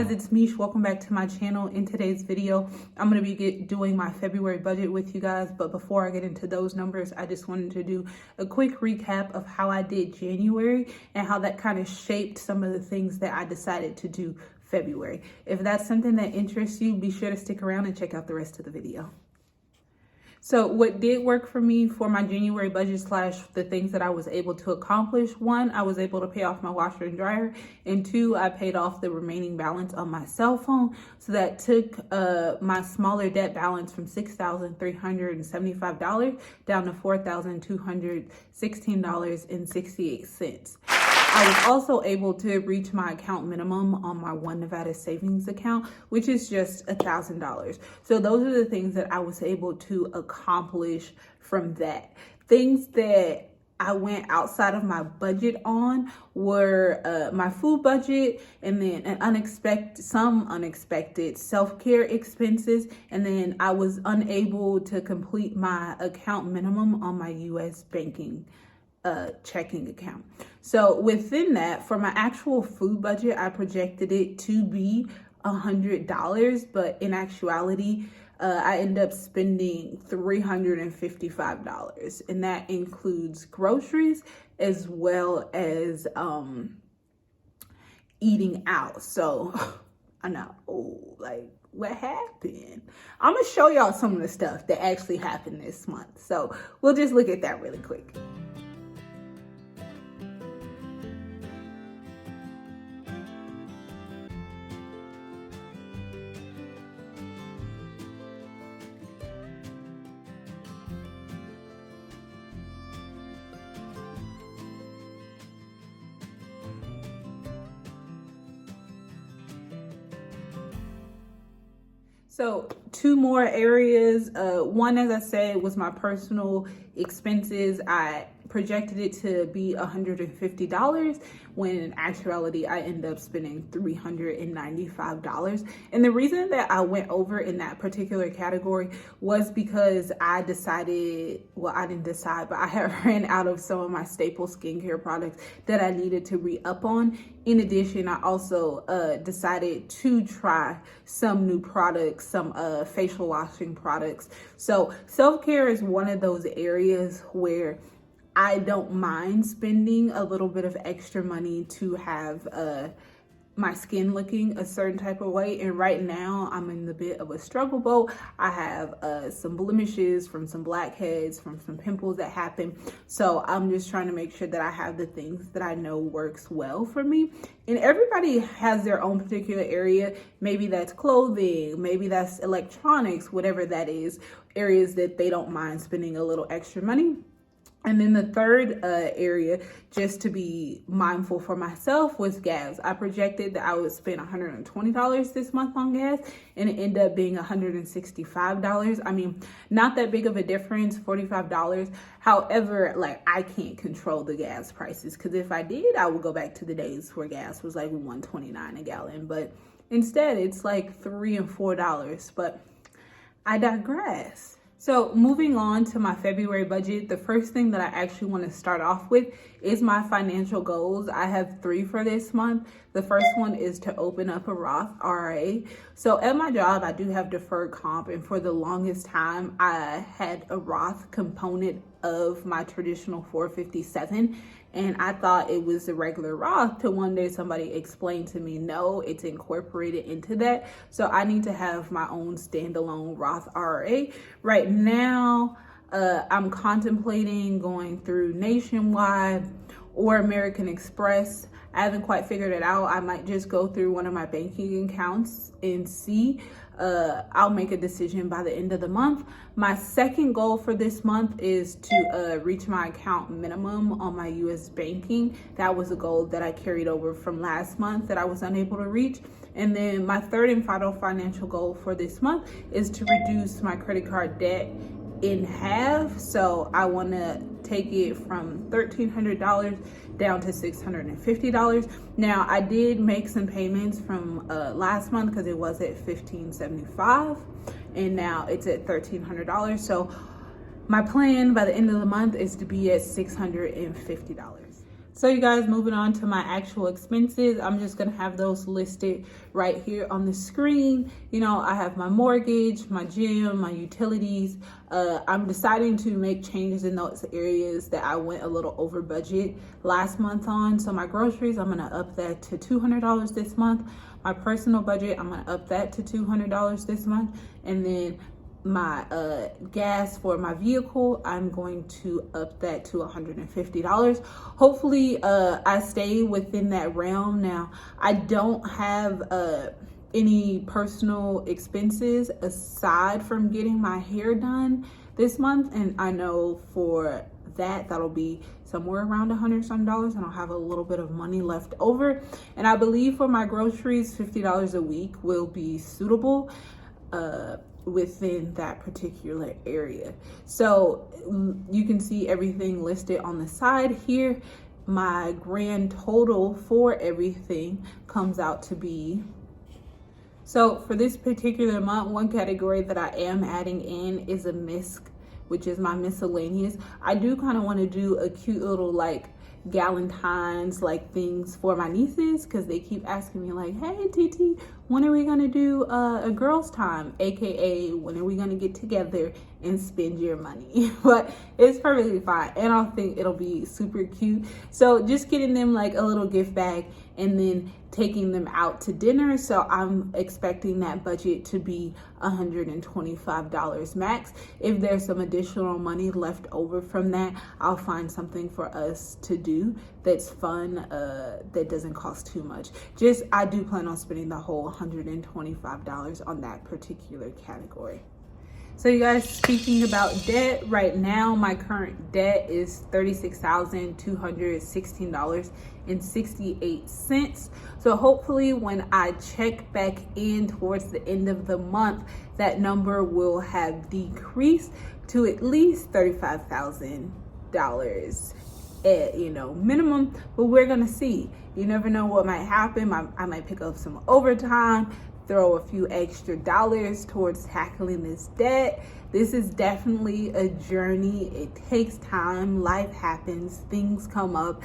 guys, it's Mish. Welcome back to my channel. In today's video, I'm going to be doing my February budget with you guys. But before I get into those numbers, I just wanted to do a quick recap of how I did January and how that kind of shaped some of the things that I decided to do February. If that's something that interests you, be sure to stick around and check out the rest of the video. So what did work for me for my January budget / the things that I was able to accomplish: one, I was able to pay off my washer and dryer, and two, I paid off the remaining balance on my cell phone. So that took my smaller debt balance from $6,375 down to $4,216.68. I was also able to reach my account minimum on my One Nevada savings account, which is just $1,000. So those are the things that I was able to accomplish from that. Things that I went outside of my budget on were my food budget, and then some unexpected self-care expenses, and then I was unable to complete my account minimum on my U.S. banking checking account. So within that, for my actual food budget, I projected it to be $100, but in actuality, I ended up spending $355, and that includes groceries as well as eating out. So I know, what happened? I'm gonna show y'all some of the stuff that actually happened this month. So we'll just look at that really quick. So two more areas. One, as I said, was my personal expenses. I projected it to be $150 when in actuality I ended up spending $395. And the reason that I went over in that particular category was because I didn't decide, but I had ran out of some of my staple skincare products that I needed to re-up on. In addition, I also decided to try some new products, some facial washing products. So self-care is one of those areas where I don't mind spending a little bit of extra money to have my skin looking a certain type of way. And right now I'm in a bit of a struggle boat. I have some blemishes from some blackheads, from some pimples that happen. So I'm just trying to make sure that I have the things that I know works well for me. And everybody has their own particular area. Maybe that's clothing, maybe that's electronics, whatever that is, areas that they don't mind spending a little extra money. And then the third area, just to be mindful for myself, was gas. I projected that I would spend $120 this month on gas, and it ended up being $165. I mean, not that big of a difference, $45. However, I can't control the gas prices, because if I did, I would go back to the days where gas was like $1.29 a gallon. But instead, it's like $3 and $4. But I digress. So moving on to my February budget, the first thing that I actually want to start off with is my financial goals. I have 3 for this month. The first one is to open up a Roth IRA. So at my job, I do have deferred comp, and for the longest time, I had a Roth component of my traditional 457, and I thought it was a regular Roth till one day somebody explained to me, no, it's incorporated into that. So I need to have my own standalone Roth IRA. Right now, I'm contemplating going through Nationwide or American Express. I haven't quite figured it out. I might just go through one of my banking accounts and see. I'll make a decision by the end of the month. My second goal for this month is to reach my account minimum on my U.S. banking. That was a goal that I carried over from last month that I was unable to reach. And then my third and final financial goal for this month is to reduce my credit card debt in half. So I want to take it from $1,300 down to $650. Now, I did make some payments from last month because it was at $1,575, and now it's at $1,300. So my plan by the end of the month is to be at $650. So you guys, moving on to my actual expenses, I'm just gonna have those listed right here on the screen. You know, I have my mortgage, my gym, my utilities. I'm deciding to make changes in those areas that I went a little over budget last month on. So my groceries, I'm gonna up that to $200 this month. My personal budget, I'm gonna up that to $200 this month. And then my gas for my vehicle, I'm going to up that to $150. Hopefully I stay within that realm. Now I don't have any personal expenses aside from getting my hair done this month, and I know for that'll be somewhere around $100 some, and I'll have a little bit of money left over. And I believe for my groceries, $50 a week will be suitable within that particular area. So you can see everything listed on the side here. My grand total for everything comes out to be, so for this particular month, one category that I am adding in is a misc, which is my miscellaneous. I do kind of want to do a cute little like Galentine's like things for my nieces, because they keep asking me like, hey TT, when are we gonna do a girls time, aka when are we gonna get together and spend your money? But it's perfectly fine, and I think it'll be super cute. So just getting them like a little gift bag and then taking them out to dinner. So I'm expecting that budget to be $125 max. If there's some additional money left over from that, I'll find something for us to do that's fun, that doesn't cost too much. Just, I do plan on spending the whole $125 on that particular category. So you guys, speaking about debt, right now my current debt is $36,216.68. So hopefully when I check back in towards the end of the month, that number will have decreased to at least $35,000 at, you know, minimum. But we're gonna see. You never know what might happen. I might pick up some overtime, throw a few extra dollars towards tackling this debt. This is definitely a journey. It takes time. Life happens. Things come up.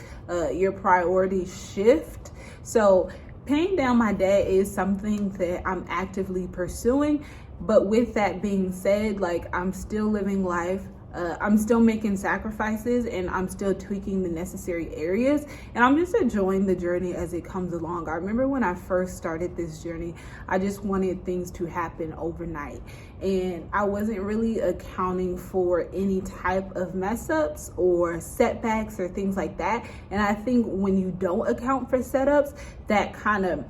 Your priorities shift. So paying down my debt is something that I'm actively pursuing. But with that being said, like, I'm still living life. I'm still making sacrifices, and I'm still tweaking the necessary areas, and I'm just enjoying the journey as it comes along. I remember when I first started this journey, I just wanted things to happen overnight, and I wasn't really accounting for any type of mess ups or setbacks or things like that. And I think when you don't account for setups, that kind of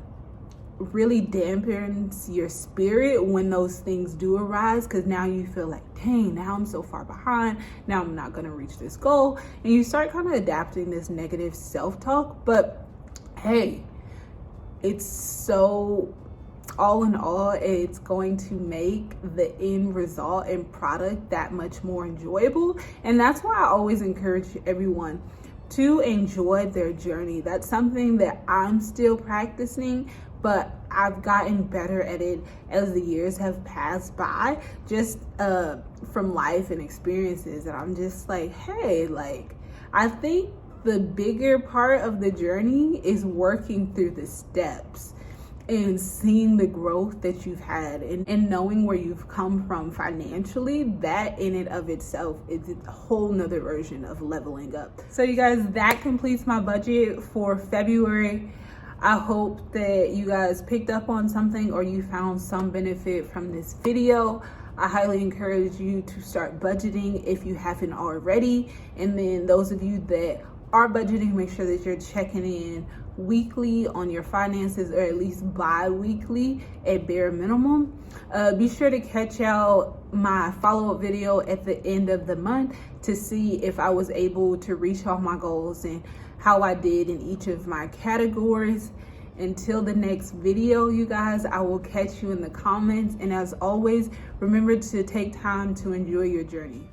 really dampens your spirit when those things do arise, because now you feel like, dang, now I'm so far behind, now I'm not going to reach this goal, and you start kind of adapting this negative self-talk. But hey, it's so, all in all, it's going to make the end result and product that much more enjoyable. And that's why I always encourage everyone to enjoy their journey. That's something that I'm still practicing, but I've gotten better at it as the years have passed by, just from life and experiences. And I'm just like, hey, like, I think the bigger part of the journey is working through the steps and seeing the growth that you've had, and knowing where you've come from financially. That in and of itself is a whole nother version of leveling up. So you guys, that completes my budget for February. I hope that you guys picked up on something, or you found some benefit from this video. I highly encourage you to start budgeting if you haven't already. And then those of you that are budgeting, make sure that you're checking in weekly on your finances, or at least bi-weekly at bare minimum. Be sure to catch out my follow-up video at the end of the month to see if I was able to reach all my goals and how I did in each of my categories. Until the next video, you guys, I will catch you in the comments. And as always, remember to take time to enjoy your journey.